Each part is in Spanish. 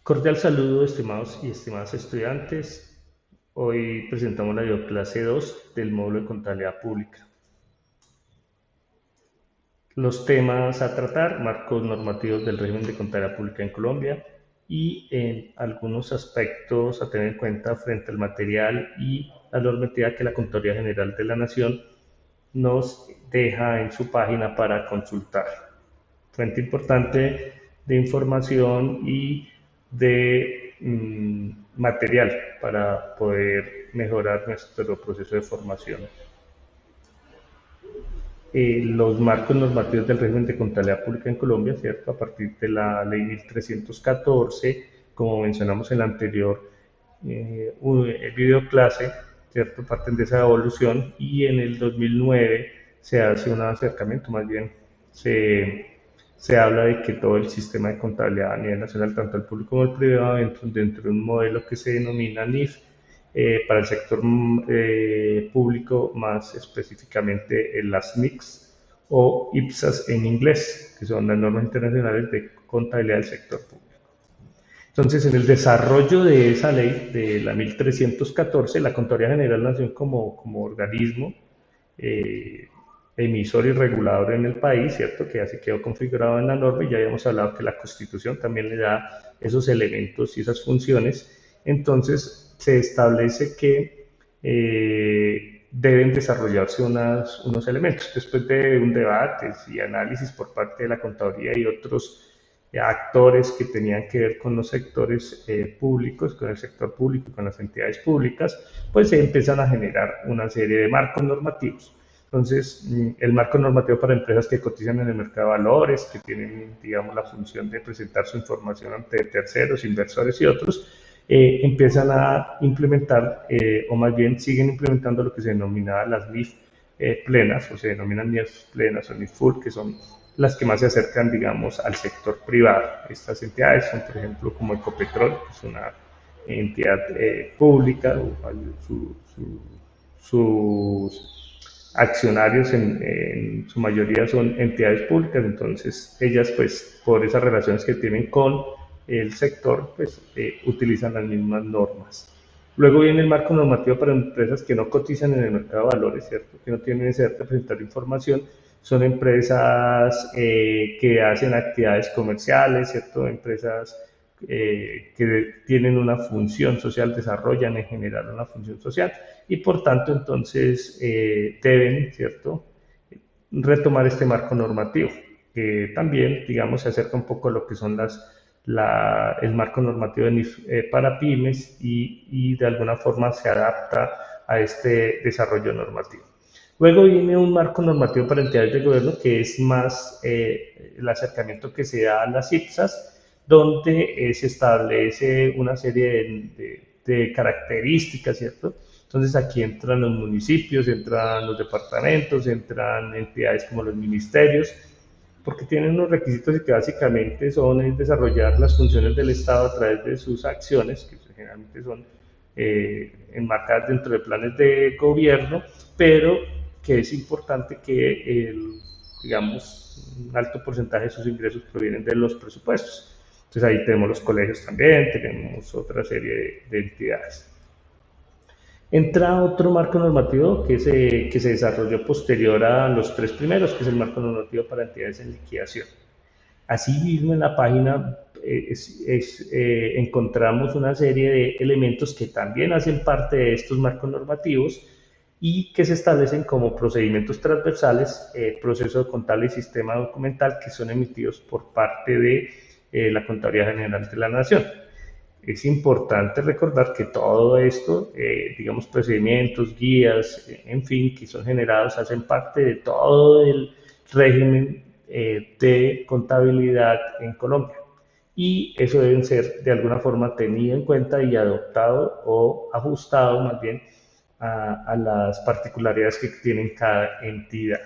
Cordial saludo, estimados y estimadas estudiantes. Hoy presentamos la videoclase 2 del módulo de contabilidad pública. Los temas a tratar: marcos normativos del régimen de contabilidad pública en Colombia y algunos aspectos a tener en cuenta frente al material y la normativa que la Contraloría General de la Nación nos deja en su página para consultar. Fuente importante de información y de material para poder mejorar nuestro proceso de formación. Los marcos normativos del régimen de contabilidad pública en Colombia, ¿cierto? A partir de la ley 1314, como mencionamos en la anterior videoclase, ¿cierto? Parten de esa evolución y en el 2009 se hace un acercamiento, más bien se habla de que todo el sistema de contabilidad a nivel nacional, tanto el público como el privado, dentro de un modelo que se denomina NIF, para el sector público, más específicamente las NICs o IPSAS en inglés, que son las normas internacionales de contabilidad del sector público. Entonces, en el desarrollo de esa ley, de la 1314, la Contraloría General nació como organismo eh, emisor y regulador en el país, ¿cierto? Que así quedó configurado en la norma, y ya habíamos hablado que la Constitución también le da esos elementos y esas funciones. Entonces, se establece que deben desarrollarse unos elementos. Después de un debate y análisis por parte de la Contraloría y otros actores que tenían que ver con los sectores públicos, con el sector público y con las entidades públicas, pues se empiezan a generar una serie de marcos normativos. Entonces, el marco normativo para empresas que cotizan en el mercado de valores, que tienen, digamos, la función de presentar su información ante terceros, inversores y otros, empiezan a implementar, o más bien siguen implementando lo que se denomina las NIF plenas, o se denominan NIF plenas o NIF full, que son las que más se acercan, digamos, al sector privado. Estas entidades son, por ejemplo, como Ecopetrol, que es una entidad pública, sus accionarios en su mayoría son entidades públicas. Entonces ellas, pues, por esas relaciones que tienen con el sector, pues utilizan las mismas normas. Luego viene el marco normativo para empresas que no cotizan en el mercado de valores, ¿cierto? Que no tienen necesidad de presentar información. Son empresas que hacen actividades comerciales, ¿cierto? Empresas que tienen una función social, desarrollan en general una función social, y por tanto entonces deben, ¿cierto?, retomar este marco normativo, que también, digamos, se acerca un poco a lo que son el marco normativo para pymes, y de alguna forma se adapta a este desarrollo normativo. Luego viene un marco normativo para entidades de gobierno, que es más el acercamiento que se da a las IPSAS, donde se establece una serie de características, ¿cierto? Entonces aquí entran los municipios, entran los departamentos, entran entidades como los ministerios, porque tienen unos requisitos que básicamente son desarrollar las funciones del Estado a través de sus acciones, que generalmente son enmarcadas dentro de planes de gobierno, pero que es importante que digamos, un alto porcentaje de sus ingresos provienen de los presupuestos. Entonces ahí tenemos los colegios también, tenemos otra serie de entidades. Entra otro marco normativo que se desarrolló posterior a los tres primeros, que es el marco normativo para entidades en liquidación. Asimismo, en la página encontramos una serie de elementos que también hacen parte de estos marcos normativos y que se establecen como procedimientos transversales, proceso contable y sistema documental, que son emitidos por parte de la Contraloría General de la Nación. Es importante recordar que todo esto, digamos, procedimientos, guías, en fin, que son generados, hacen parte de todo el régimen de contabilidad en Colombia. Y eso deben ser de alguna forma tenido en cuenta y adoptado o ajustado más bien a las particularidades que tienen cada entidad.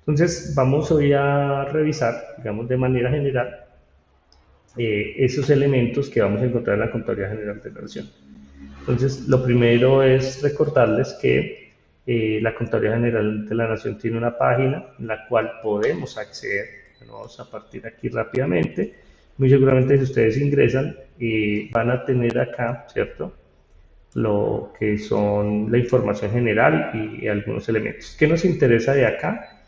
Entonces, vamos hoy a revisar, digamos, de manera general esos elementos que vamos a encontrar en la Contraloría General de la Nación. Entonces, lo primero es recordarles que la Contraloría General de la Nación tiene una página en la cual podemos acceder. Bueno, vamos a partir aquí rápidamente. Muy seguramente si ustedes ingresan, van a tener acá, ¿cierto? Lo que son la información general y algunos elementos. ¿Qué nos interesa de acá?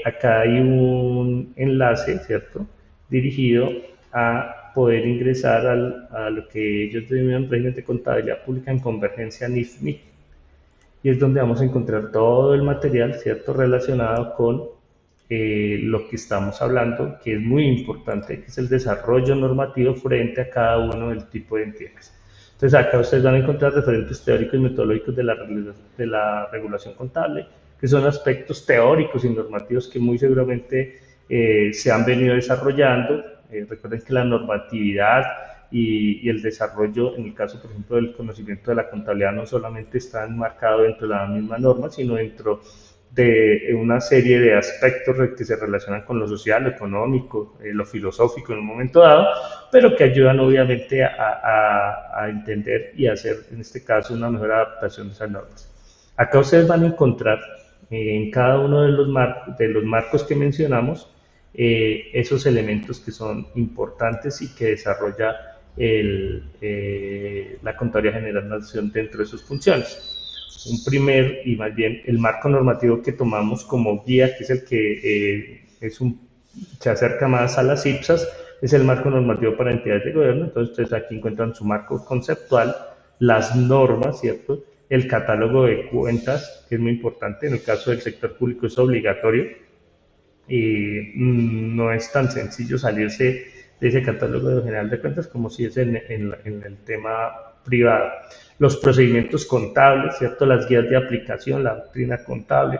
Acá hay un enlace, ¿cierto? Dirigido a poder ingresar a lo que ellos denominan régimen de contabilidad pública en convergencia NIF-MIC. Y es donde vamos a encontrar todo el material, ¿cierto?, relacionado con lo que estamos hablando, que es muy importante, que es el desarrollo normativo frente a cada uno del tipo de entidades. Entonces acá ustedes van a encontrar referentes teóricos y metodológicos de la regulación contable, que son aspectos teóricos y normativos que muy seguramente se han venido desarrollando. Recuerden que la normatividad y el desarrollo, en el caso, por ejemplo, del conocimiento de la contabilidad, no solamente está enmarcado dentro de la misma norma, sino dentro de una serie de aspectos que se relacionan con lo social, lo económico, lo filosófico en un momento dado, pero que ayudan obviamente a entender y hacer, en este caso, una mejor adaptación de esas normas. Acá ustedes van a encontrar en cada uno de los marcos que mencionamos esos elementos que son importantes y que desarrolla la Contraloría General de la Nación dentro de sus funciones. Un primer, y más bien el marco normativo que tomamos como guía, que es el que se acerca más a las IPSAS, es el marco normativo para entidades de gobierno. Entonces ustedes aquí encuentran su marco conceptual, las normas, ¿cierto? El catálogo de cuentas, que es muy importante, en el caso del sector público es obligatorio, y no es tan sencillo salirse de ese catálogo general de cuentas como si es en el tema privado. Los procedimientos contables, ¿cierto? Las guías de aplicación, la doctrina contable,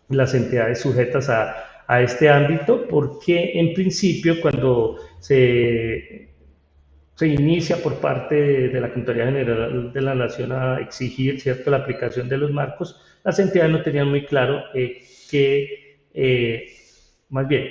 las entidades sujetas a este ámbito, porque en principio cuando se inicia por parte de la Contraloría General de la Nación a exigir, ¿cierto?, la aplicación de los marcos, las entidades no tenían muy claro más bien,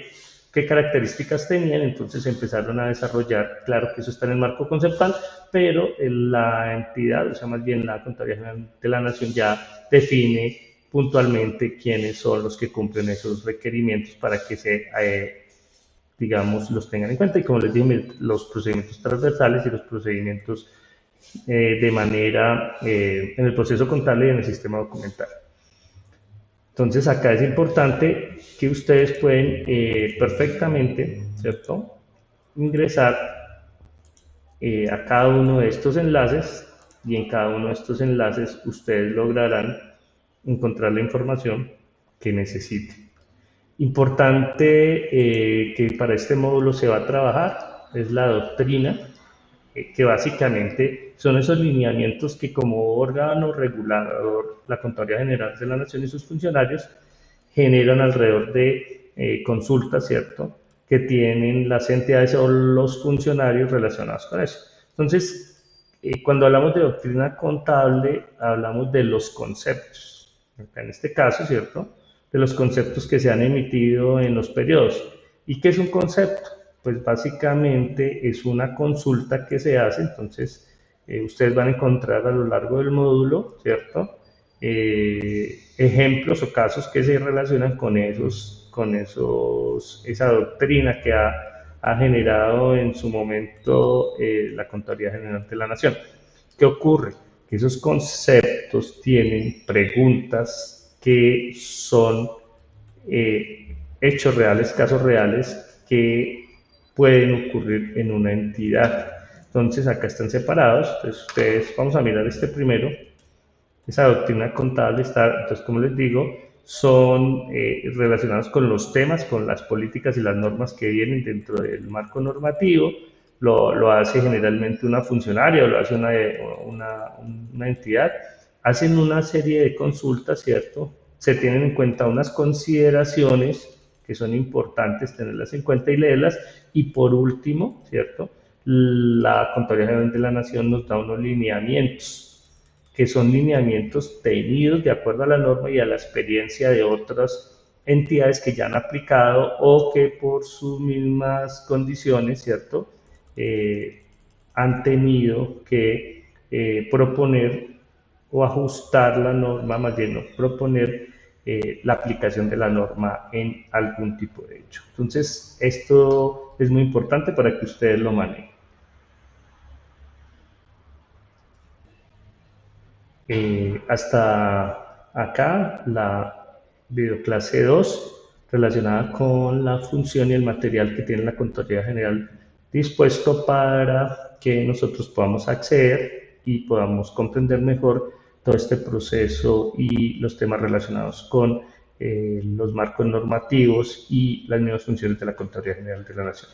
qué características tenían, entonces empezaron a desarrollar, claro que eso está en el marco conceptual, pero la entidad, o sea, más bien la Contraloría General de la Nación ya define puntualmente quiénes son los que cumplen esos requerimientos para que digamos, los tengan en cuenta. Y como les dije, los procedimientos transversales y los procedimientos de manera en el proceso contable y en el sistema documental. Entonces acá es importante que ustedes pueden perfectamente, ¿cierto?, ingresar a cada uno de estos enlaces, y en cada uno de estos enlaces ustedes lograrán encontrar la información que necesiten. Importante que para este módulo se va a trabajar es la doctrina, que básicamente son esos lineamientos que como órgano regulador, la Contraloría General de la Nación y sus funcionarios generan alrededor de consultas, ¿cierto?, que tienen las entidades o los funcionarios relacionados con eso. Entonces, cuando hablamos de doctrina contable, hablamos de los conceptos. En este caso, ¿cierto?, de los conceptos que se han emitido en los periodos. ¿Y qué es un concepto? Pues básicamente es una consulta que se hace. Entonces ustedes van a encontrar a lo largo del módulo, ¿cierto?, ejemplos o casos que se relacionan con esa doctrina que ha generado en su momento la Contraloría General de la Nación. ¿Qué ocurre? Que esos conceptos tienen preguntas que son hechos reales, casos reales que pueden ocurrir en una entidad. Entonces acá están separados. Entonces ustedes, vamos a mirar este primero. Esa doctrina contable está, entonces como les digo, son relacionados con los temas, con las políticas y las normas que vienen dentro del marco normativo. Lo hace generalmente una funcionaria o lo hace una entidad. Hacen una serie de consultas, ¿cierto? Se tienen en cuenta unas consideraciones que son importantes tenerlas en cuenta y leerlas. Y por último, ¿cierto?, la Contraloría General de la Nación nos da unos lineamientos, que son lineamientos tenidos de acuerdo a la norma y a la experiencia de otras entidades que ya han aplicado o que por sus mismas condiciones, ¿cierto?, han tenido que proponer o ajustar la norma, más bien no, proponer la aplicación de la norma en algún tipo de hecho. Entonces, esto es muy importante para que ustedes lo manejen. Hasta acá la videoclase 2 relacionada con la función y el material que tiene la Contaduría General dispuesto para que nosotros podamos acceder y podamos comprender mejor todo este proceso y los temas relacionados con los marcos normativos y las mismas funciones de la Contaduría General de la Nación.